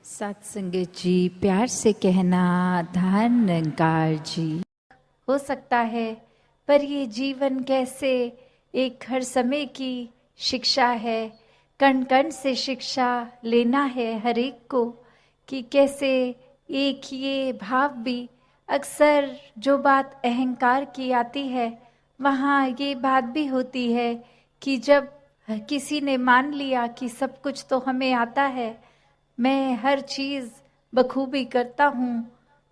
सत्संगत जी, प्यार से कहना धन निरंकार जी। हो सकता है, पर ये जीवन कैसे एक हर समय की शिक्षा है। कण कण से शिक्षा लेना है हर एक को, कि कैसे एक ये भाव भी अक्सर जो बात अहंकार की आती है, वहाँ ये बात भी होती है कि जब किसी ने मान लिया कि सब कुछ तो हमें आता है, मैं हर चीज़ बखूबी करता हूँ,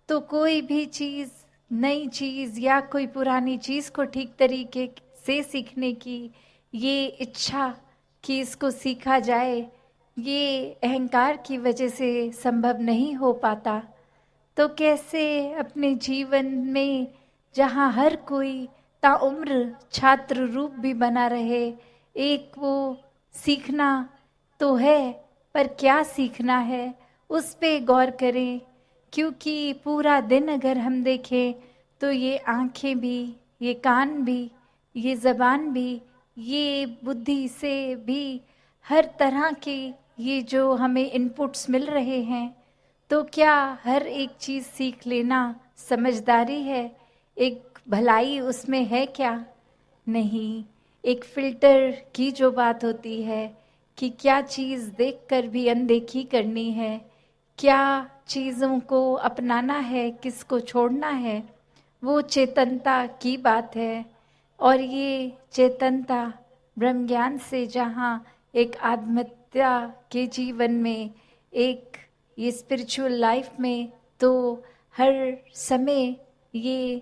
तो कोई भी चीज़, नई चीज़ या कोई पुरानी चीज़ को ठीक तरीके से सीखने की ये इच्छा कि इसको सीखा जाए, ये अहंकार की वजह से संभव नहीं हो पाता। तो कैसे अपने जीवन में जहाँ हर कोई ताउम्र छात्र रूप भी बना रहे, एक वो सीखना तो है, पर क्या सीखना है उस पे गौर करें। क्योंकि पूरा दिन अगर हम देखें तो ये आँखें भी, ये कान भी, ये ज़बान भी, ये बुद्धि से भी हर तरह के ये जो हमें इनपुट्स मिल रहे हैं, तो क्या हर एक चीज़ सीख लेना समझदारी है? एक भलाई उसमें है क्या? नहीं। एक फ़िल्टर की जो बात होती है कि क्या चीज़ देखकर भी अनदेखी करनी है, क्या चीज़ों को अपनाना है, किसको छोड़ना है, वो चेतनता की बात है। और ये चेतनता ब्रह्म ज्ञान से जहाँ एक आत्महत्या के जीवन में, एक ये स्पिरिचुअल लाइफ में, तो हर समय ये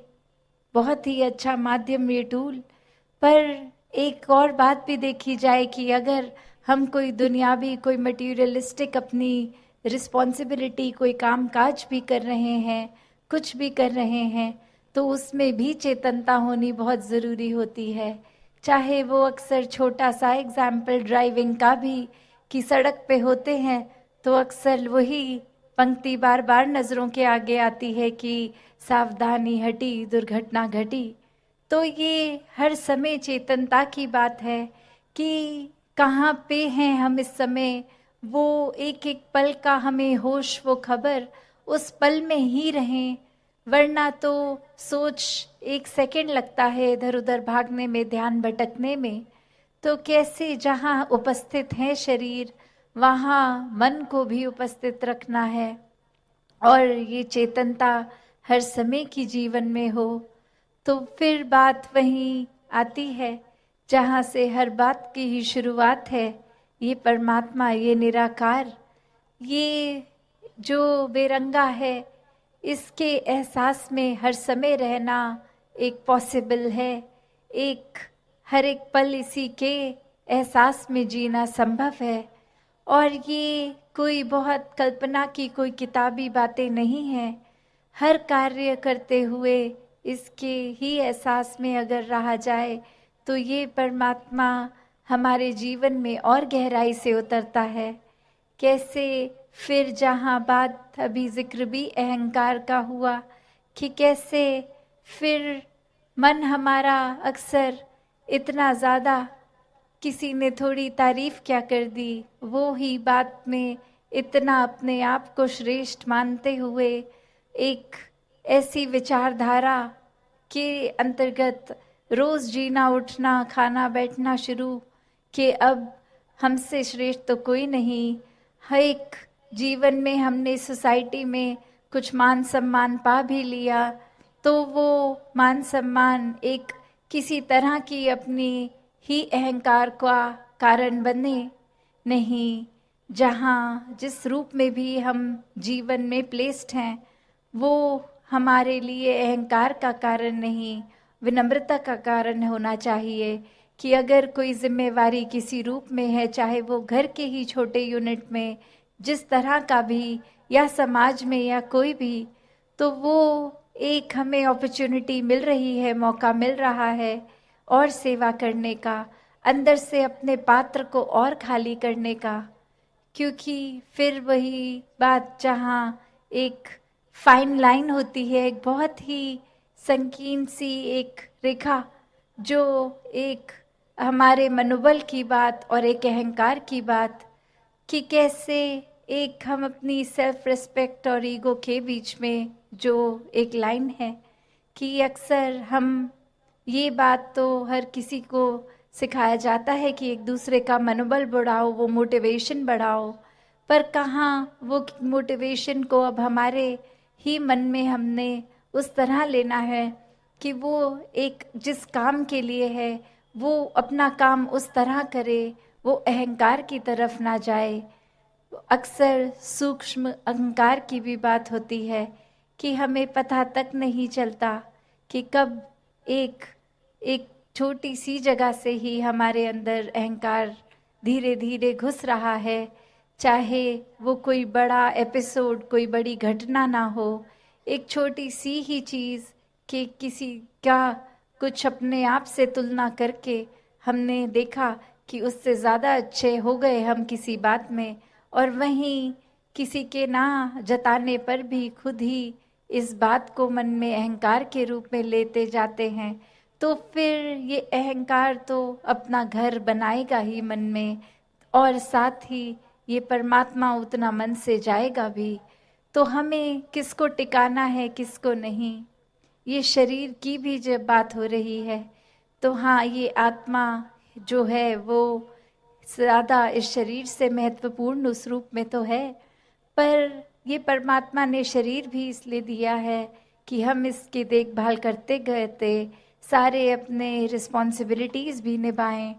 बहुत ही अच्छा माध्यम, ये टूल। पर एक और बात भी देखी जाए कि अगर हम कोई दुनियावी, कोई मटीरियलिस्टिक अपनी रिस्पॉन्सिबिलिटी, कोई काम काज भी कर रहे हैं, कुछ भी कर रहे हैं, तो उसमें भी चेतनता होनी बहुत ज़रूरी होती है। चाहे वो अक्सर छोटा सा एग्जाम्पल ड्राइविंग का भी, कि सड़क पे होते हैं तो अक्सर वही पंक्ति बार बार नज़रों के आगे आती है कि सावधानी हटी दुर्घटना घटी। तो ये हर समय चेतनता की बात है कि कहाँ पे हैं हम इस समय, वो एक एक पल का हमें होश, वो खबर, उस पल में ही रहें। वरना तो सोच एक सेकंड लगता है इधर उधर भागने में, ध्यान भटकने में। तो कैसे जहाँ उपस्थित है शरीर, वहाँ मन को भी उपस्थित रखना है, और ये चेतनता हर समय की जीवन में हो। तो फिर बात वहीं आती है जहाँ से हर बात की ही शुरुआत है, ये परमात्मा, ये निराकार, ये जो बेरंगा है, इसके एहसास में हर समय रहना एक पॉसिबल है। एक हर एक पल इसी के एहसास में जीना संभव है। और ये कोई बहुत कल्पना की कोई किताबी बातें नहीं हैं। हर कार्य करते हुए इसके ही एहसास में अगर रहा जाए, तो ये परमात्मा हमारे जीवन में और गहराई से उतरता है। कैसे फिर जहाँ बात अभी जिक्र भी अहंकार का हुआ, कि कैसे फिर मन हमारा अक्सर इतना ज़्यादा, किसी ने थोड़ी तारीफ क्या कर दी, वो ही बात में इतना अपने आप को श्रेष्ठ मानते हुए एक ऐसी विचारधारा के अंतर्गत रोज जीना, उठना, खाना, बैठना शुरू, कि अब हमसे श्रेष्ठ तो कोई नहीं। हर एक जीवन में हमने सोसाइटी में कुछ मान सम्मान पा भी लिया, तो वो मान सम्मान एक किसी तरह की अपनी ही अहंकार का कारण बने नहीं। जहाँ जिस रूप में भी हम जीवन में प्लेस्ड हैं, वो हमारे लिए अहंकार का कारण नहीं, विनम्रता का कारण होना चाहिए। कि अगर कोई जिम्मेवारी किसी रूप में है, चाहे वो घर के ही छोटे यूनिट में, जिस तरह का भी, या समाज में, या कोई भी, तो वो एक हमें अपॉर्चुनिटी मिल रही है, मौका मिल रहा है और सेवा करने का, अंदर से अपने पात्र को और खाली करने का। क्योंकि फिर वही बात जहाँ एक फाइन लाइन होती है, एक बहुत ही संकीर्ण सी एक रेखा, जो एक हमारे मनोबल की बात और एक अहंकार की बात, कि कैसे एक हम अपनी सेल्फ रिस्पेक्ट और ईगो के बीच में जो एक लाइन है कि अक्सर हम, ये बात तो हर किसी को सिखाया जाता है कि एक दूसरे का मनोबल बढ़ाओ, वो मोटिवेशन बढ़ाओ, पर कहाँ वो मोटिवेशन को अब हमारे ही मन में हमने उस तरह लेना है कि वो एक जिस काम के लिए है वो अपना काम उस तरह करे, वो अहंकार की तरफ ना जाए। अक्सर सूक्ष्म अहंकार की भी बात होती है कि हमें पता तक नहीं चलता कि कब एक एक छोटी सी जगह से ही हमारे अंदर अहंकार धीरे धीरे घुस रहा है। चाहे वो कोई बड़ा एपिसोड, कोई बड़ी घटना ना हो, एक छोटी सी ही चीज़ कि किसी का कुछ अपने आप से तुलना करके हमने देखा कि उससे ज़्यादा अच्छे हो गए हम किसी बात में, और वहीं किसी के ना जताने पर भी खुद ही इस बात को मन में अहंकार के रूप में लेते जाते हैं, तो फिर ये अहंकार तो अपना घर बनाएगा ही मन में, और साथ ही ये परमात्मा उतना मन से जाएगा भी। तो हमें किसको टिकाना है, किसको नहीं, ये शरीर की भी जब बात हो रही है तो हाँ, ये आत्मा जो है वो ज़्यादा इस शरीर से महत्वपूर्ण उस रूप में तो है, पर ये परमात्मा ने शरीर भी इसलिए दिया है कि हम इसकी देखभाल करते गए थे, सारे अपने रिस्पॉन्सिबिलिटीज़ भी निभाएं।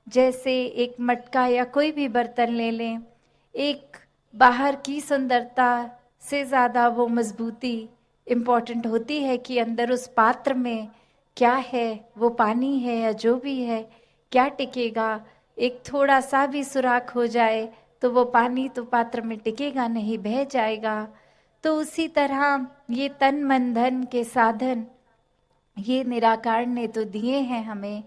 जैसे एक मटका या कोई भी बर्तन ले लें, एक बाहर की सुंदरता से ज़्यादा वो मजबूती इम्पॉर्टेंट होती है कि अंदर उस पात्र में क्या है, वो पानी है या जो भी है, क्या टिकेगा। एक थोड़ा सा भी सुराख हो जाए तो वो पानी तो पात्र में टिकेगा नहीं, बह जाएगा। तो उसी तरह ये तन मन धन के साधन ये निराकार ने तो दिए हैं हमें,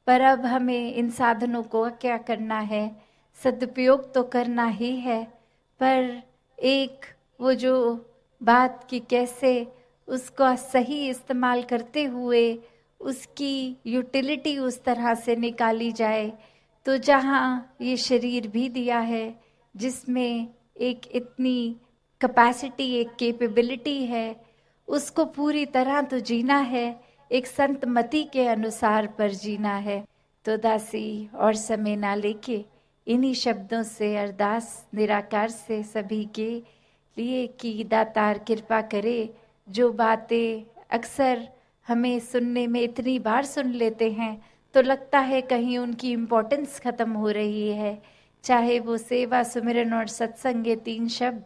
पर अब हमें इन साधनों को क्या करना है, सदुपयोग तो करना ही है, पर एक वो जो बात कि कैसे उसका सही इस्तेमाल करते हुए उसकी यूटिलिटी उस तरह से निकाली जाए। तो जहाँ ये शरीर भी दिया है जिसमें एक इतनी कैपेसिटी, एक कैपेबिलिटी है, उसको पूरी तरह तो जीना है, एक संत मति के अनुसार पर जीना है। तो दासी और समय ना लेके इन्हीं शब्दों से अरदास निराकार से सभी के लिए कि दातार कृपा करे। जो बातें अक्सर हमें सुनने में इतनी बार सुन लेते हैं तो लगता है कहीं उनकी इम्पोर्टेंस खत्म हो रही है, चाहे वो सेवा, सुमिरन और सत्संग ये 3 शब्द,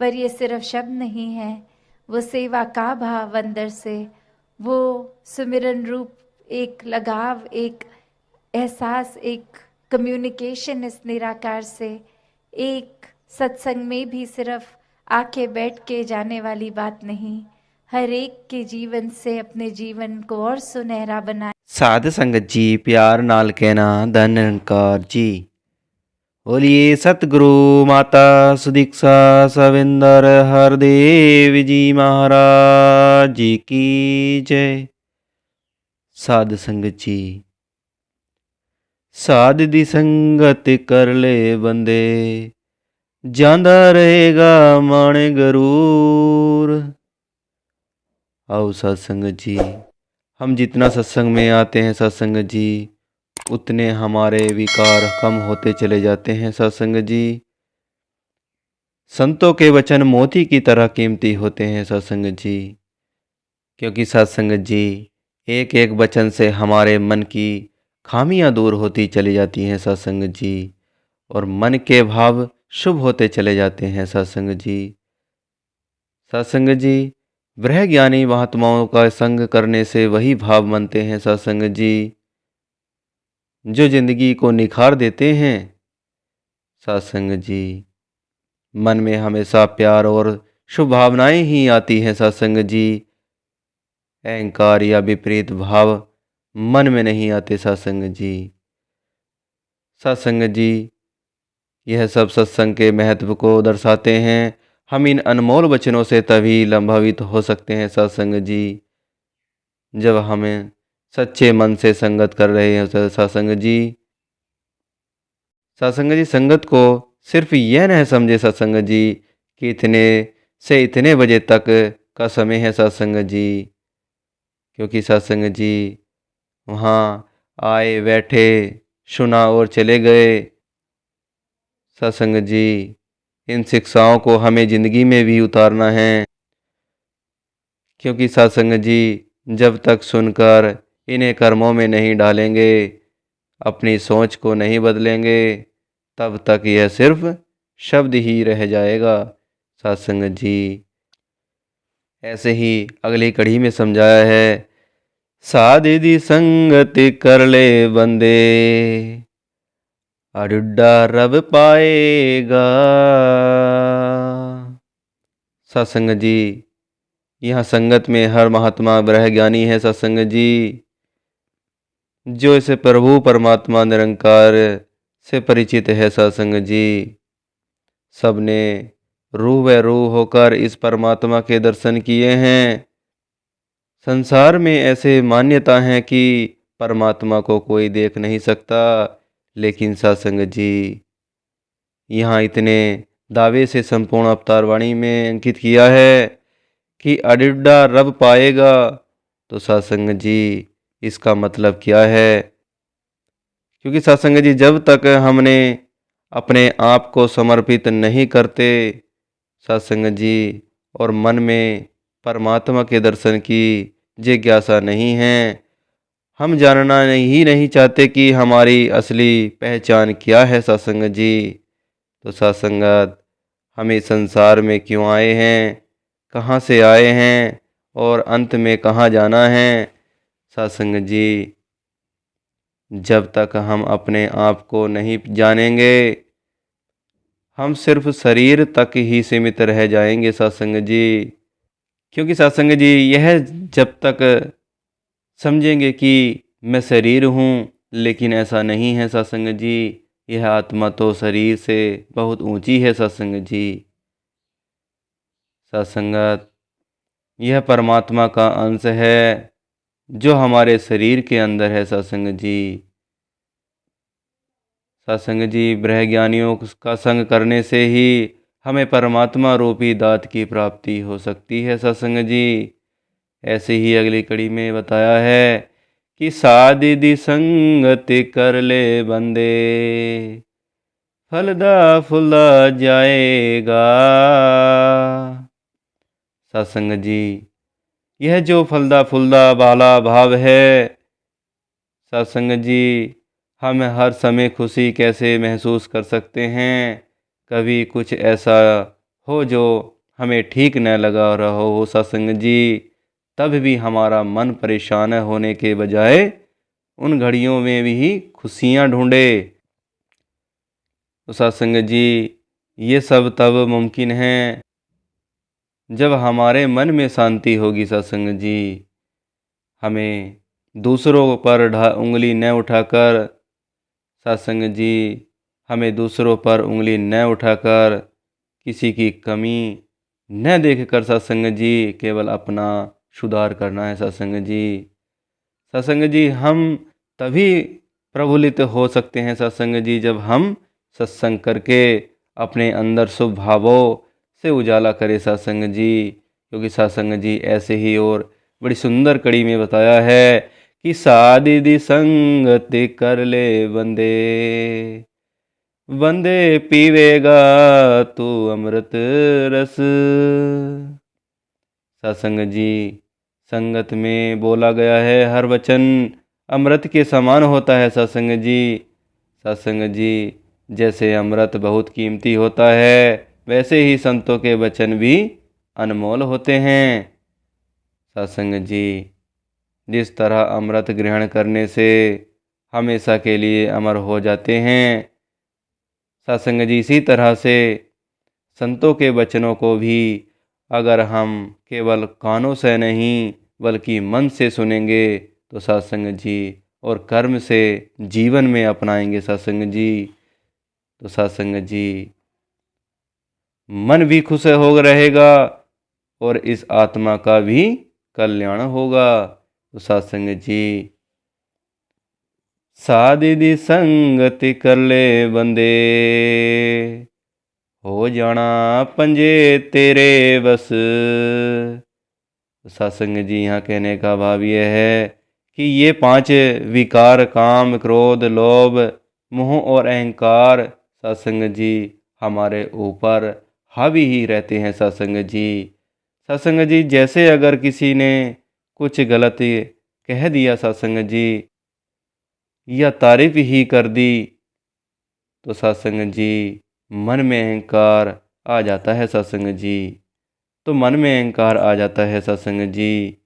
पर ये सिर्फ शब्द नहीं है, वो सेवा का भाव अंदर से, वो सुमिरन रूप एक लगाव, एक एहसास, एक कम्युनिकेशन इस निराकार से। एक सत्संग में भी सिर्फ आके बैठ के जाने वाली बात नहीं, हर एक के जीवन से अपने जीवन को और सुनहरा बनाए। साध संगत जी, प्यार नाल कहना धन निरंकार जी। बोलिए सतगुरु माता सुदीक्षा सविंदर हरदेव जी महाराज जी की जय। साध संगत जी, साध दी संगत कर ले बंदे, जांदा रहेगा माणे गरूर। आओ साध संगत जी, हम जितना सत्संग में आते हैं सत्संग जी, उतने हमारे विकार कम होते चले जाते हैं सत्संग जी। संतों के वचन मोती की तरह कीमती होते हैं सत्संग जी, क्योंकि सत्संग जी एक एक वचन से हमारे मन की खामियां दूर होती चली जाती हैं सत्संग जी, और मन के भाव शुभ होते चले जाते हैं सत्संग जी। सत्संग जी, ब्रह्म ज्ञानी महात्माओं का संग करने से वही भाव बनते हैं सत्संग जी, जो जिंदगी को निखार देते हैं सत्संग जी। मन में हमेशा प्यार और शुभ भावनाएं ही आती हैं सत्संग जी, अहंकार या विपरीत भाव मन में नहीं आते सत्संग जी। सत्संग जी, यह सब सत्संग के महत्व को दर्शाते हैं। हम इन अनमोल वचनों से तभी लाभान्वित हो सकते हैं सत्संग जी, जब हमें सच्चे मन से संगत कर रहे हैं सत्संग जी। सत्संग जी, संगत को सिर्फ यह न समझे सत्संग जी कि इतने से इतने बजे तक का समय है सत्संग जी, क्योंकि सत्संग जी वहाँ आए बैठे सुना और चले गए। सत्संग जी इन शिक्षाओं को हमें ज़िंदगी में भी उतारना है, क्योंकि सत्संग जी जब तक सुनकर इन्हें कर्मों में नहीं डालेंगे, अपनी सोच को नहीं बदलेंगे, तब तक यह सिर्फ शब्द ही रह जाएगा। सत्संग जी ऐसे ही अगली कड़ी में समझाया है, साधी संगति कर ले बंदे, अडुड्डा रब पाएगा। सत्संग जी यहाँ संगत में हर महात्मा ब्रह्म ज्ञानी है सत्संग जी, जो इसे प्रभु परमात्मा निरंकार से परिचित है सत्संग जी। सबने रूह व रूह होकर इस परमात्मा के दर्शन किए हैं। संसार में ऐसे मान्यता है कि परमात्मा को कोई देख नहीं सकता, लेकिन सत्संग जी यहाँ इतने दावे से संपूर्ण अवतार वाणी में अंकित किया है कि अडिड्डा रब पाएगा। तो सत्संग जी इसका मतलब क्या है? क्योंकि सत्संग जी जब तक हमने अपने आप को समर्पित नहीं करते सत्संग जी, और मन में परमात्मा के दर्शन की जिज्ञासा नहीं है, हम जानना ही नहीं चाहते कि हमारी असली पहचान क्या है सत्संग जी। तो सत्संगत हम इस संसार में क्यों आए हैं, कहाँ से आए हैं और अंत में कहाँ जाना है? सत्संग जी जब तक हम अपने आप को नहीं जानेंगे, हम सिर्फ शरीर तक ही सीमित रह जाएंगे सत्संग जी। क्योंकि सत्संग जी यह जब तक समझेंगे कि मैं शरीर हूँ, लेकिन ऐसा नहीं है सत्संग जी, यह आत्मा तो शरीर से बहुत ऊंची है सत्संग जी। सत्संगत यह परमात्मा का अंश है जो हमारे शरीर के अंदर है सत्संग जी। सत्संग जी ब्रह्म ज्ञानियों का संग करने से ही हमें परमात्मा रूपी दात की प्राप्ति हो सकती है सत्संग जी। ऐसे ही अगली कड़ी में बताया है कि साधी संगति कर ले बंदे, फलदा फुलदा जाएगा। सत्संग जी यह जो फलदा फुलदा वाला भाव है सत्संग जी, हम हर समय खुशी कैसे महसूस कर सकते हैं? कभी कुछ ऐसा हो जो हमें ठीक न लगा रहा हो सत्संग जी, तब भी हमारा मन परेशान होने के बजाय उन घड़ियों में भी खुशियाँ ढूंढे। तो सत्संग जी ये सब तब मुमकिन है जब हमारे मन में शांति होगी सत्संग जी। हमें दूसरों पर उंगली न उठाकर सत्संग जी, हमें दूसरों पर उंगली न उठाकर किसी की कमी न देखकर सत्संग जी केवल अपना सुधार करना है सत्संग जी। सत्संग जी हम तभी प्रफुल्लित हो सकते हैं सत्संग जी, जब हम सत्संग करके अपने अंदर शुभ भावों से उजाला करें सत्संग जी। क्योंकि सत्संग जी ऐसे ही और बड़ी सुंदर कड़ी में बताया है कि साधी संगति कर ले बंदे, बंदे पीवेगा तू अमृत रस। सत्संग जी संगत में बोला गया है हर वचन अमृत के समान होता है सत्संग जी। सत्संग जी जैसे अमृत बहुत कीमती होता है, वैसे ही संतों के वचन भी अनमोल होते हैं सत्संग जी। जिस तरह अमृत ग्रहण करने से हमेशा के लिए अमर हो जाते हैं सत्संग जी, इसी तरह से संतों के वचनों को भी अगर हम केवल कानों से नहीं बल्कि मन से सुनेंगे तो सत्संग जी और कर्म से जीवन में अपनाएंगे सत्संग जी, तो सत्संग जी मन भी खुश हो रहेगा और इस आत्मा का भी कल्याण होगा। तो सत्संग जी साधी संगति कर ले बंदे, हो जाना पंजे तेरे बस। सत्संग जी यहाँ कहने का भाव यह है कि ये 5 विकार काम क्रोध लोभ मोह और अहंकार सत्संग जी हमारे ऊपर हावी ही रहते हैं सत्संग जी। सत्संग जी जैसे अगर किसी ने कुछ गलत कह दिया सत्संग जी या तारीफ ही कर दी तो सत्संग जी मन में अहंकार आ जाता है सत्संग जी। तो मन में अहंकार आ जाता है सत्संग जी।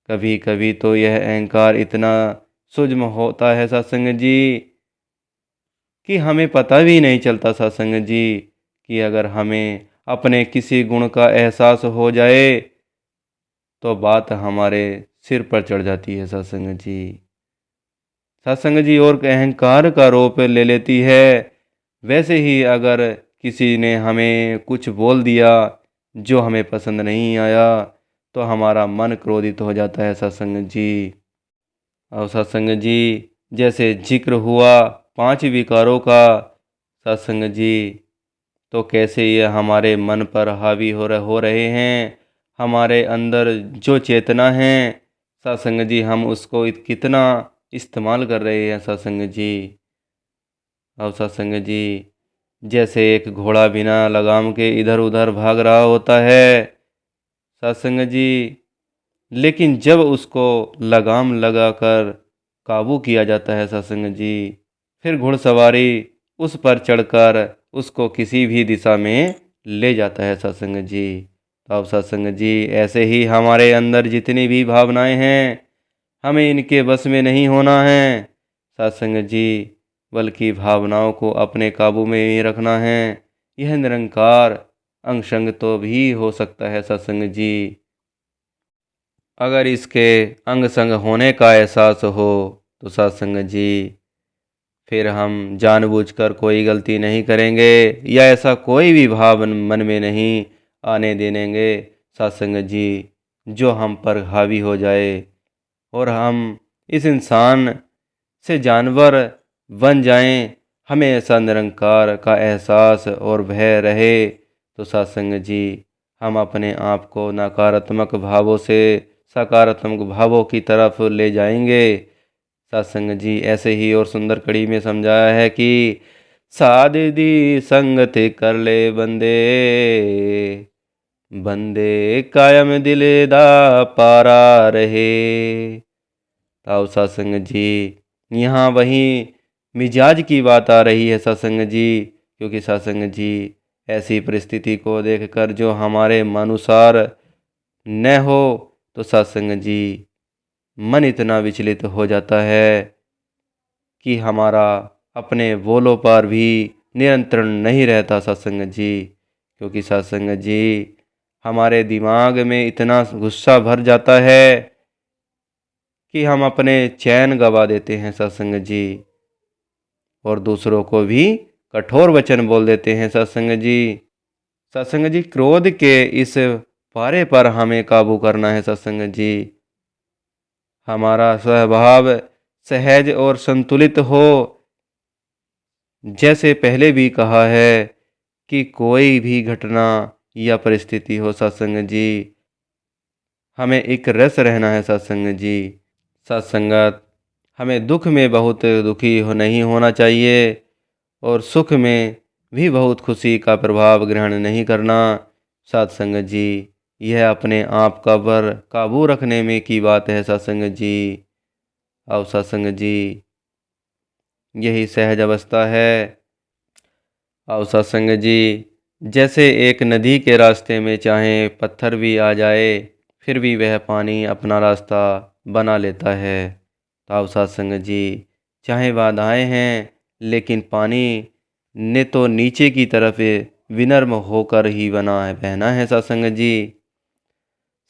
कभी कभी तो यह अहंकार इतना सूक्ष्म होता है सत्संग जी कि हमें पता भी नहीं चलता सत्संग जी कि अगर हमें अपने किसी गुण का एहसास हो जाए तो बात हमारे सिर पर चढ़ जाती है सत्संग जी। सत्संग जी और अहंकार का रूप ले लेती है। वैसे ही अगर किसी ने हमें कुछ बोल दिया जो हमें पसंद नहीं आया तो हमारा मन क्रोधित हो जाता है सत्संग जी। और सत्संग जी जैसे जिक्र हुआ 5 विकारों का सत्संग जी तो कैसे ये हमारे मन पर हावी हो रहे हैं। हमारे अंदर जो चेतना है सत्संग जी हम उसको कितना इस्तेमाल कर रहे हैं सत्संग जी। और सत्संग जी जैसे एक घोड़ा बिना लगाम के इधर उधर भाग रहा होता है सत्संग जी, लेकिन जब उसको लगाम लगाकर काबू किया जाता है सत्संग जी फिर घुड़सवारी उस पर चढ़कर उसको किसी भी दिशा में ले जाता है सत्संग जी। तो अब सत्संग जी ऐसे ही हमारे अंदर जितनी भी भावनाएं हैं हमें इनके बस में नहीं होना है सत्संग जी, बल्कि भावनाओं को अपने काबू में ही रखना है। यह निरंकार अंग संग तो भी हो सकता है सत्संग जी। अगर इसके अंग संग होने का एहसास हो तो सत्संग जी फिर हम जानबूझकर कोई गलती नहीं करेंगे या ऐसा कोई भी भाव मन में नहीं आने देंगे सत्संग जी जो हम पर हावी हो जाए और हम इस इंसान से जानवर बन जाएं। हमें ऐसा निरंकार का एहसास और भय रहे तो सत्संग जी हम अपने आप को नकारात्मक भावों से सकारात्मक भावों की तरफ ले जाएंगे सत्संग जी। ऐसे ही और सुंदर कड़ी में समझाया है कि साध दी संगत कर ले बंदे बंदे कायम दिल दा पारा रहे। ताऊ सत्संग जी यहाँ वही मिजाज की बात आ रही है सत्संग जी, क्योंकि सत्संग जी ऐसी परिस्थिति को देखकर जो हमारे मनुसार न हो तो सत्संग जी मन इतना विचलित हो जाता है कि हमारा अपने बोलों पर भी नियंत्रण नहीं रहता सत्संग जी। क्योंकि सत्संग जी हमारे दिमाग में इतना गुस्सा भर जाता है कि हम अपने चैन गवा देते हैं सत्संग जी और दूसरों को भी कठोर वचन बोल देते हैं सत्संग जी। सत्संग जी क्रोध के इस पारे पर हमें काबू करना है सत्संग जी। हमारा स्वभाव सहज और संतुलित हो। जैसे पहले भी कहा है कि कोई भी घटना या परिस्थिति हो सत्संग जी हमें एक रस रहना है सत्संग जी। सत्संगत हमें दुख में बहुत दुखी नहीं होना चाहिए और सुख में भी बहुत खुशी का प्रभाव ग्रहण नहीं करना सत्संग जी। यह अपने आप का पर काबू रखने में की बात है सत्संग जी। और सत्संग जी यही सहज अवस्था है। और सत्संग जी जैसे एक नदी के रास्ते में चाहे पत्थर भी आ जाए फिर भी वह पानी अपना रास्ता बना लेता है। तो सत्संग जी चाहे बाधाएं हैं लेकिन पानी ने तो नीचे की तरफ विनम्र होकर ही बहना है सत्संग जी।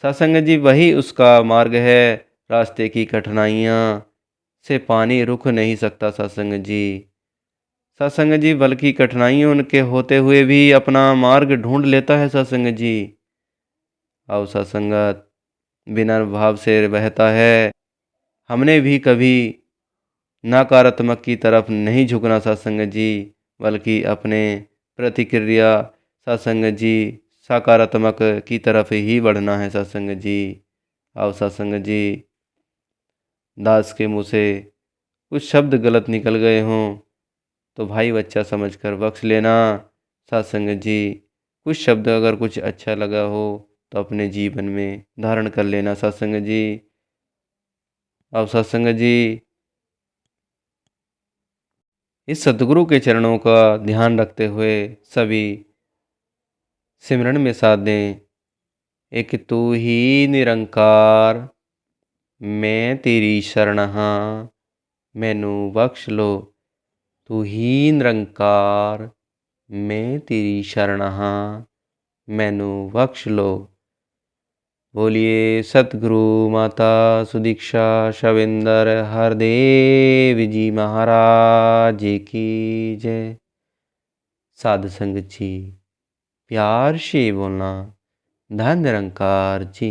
सत्संग जी वही उसका मार्ग है। रास्ते की कठिनाइयाँ से पानी रुक नहीं सकता सत्संग जी। सत्संग जी बल्कि कठिनाइयों के होते हुए भी अपना मार्ग ढूंढ लेता है सत्संग जी। और सत्संगत बिना भाव से बहता है। हमने भी कभी नकारात्मक की तरफ नहीं झुकना सत्संग जी, बल्कि अपने प्रतिक्रिया सत्संग जी सकारात्मक की तरफ ही बढ़ना है सत्संग जी। अब सत्संग जी दास के मुँह से कुछ शब्द गलत निकल गए हों तो भाई बच्चा समझकर बख्श लेना सत्संग जी। कुछ शब्द अगर कुछ अच्छा लगा हो तो अपने जीवन में धारण कर लेना सत्संग जी। अब सत्संग जी इस सद्गुरु के चरणों का ध्यान रखते हुए सभी सिमरन में साथ दें। एक तू ही निरंकार मैं तेरी शरण हाँ मैनू बख्श लो। तू ही निरंकार मैं तेरी शरण हाँ मैनू बख्श लो। बोलिए सतगुरु माता सुदीक्षा शविंदर हरदेव जी महाराज जी की जय। साध संगत जी प्यार से बोलना धन निरंकार जी।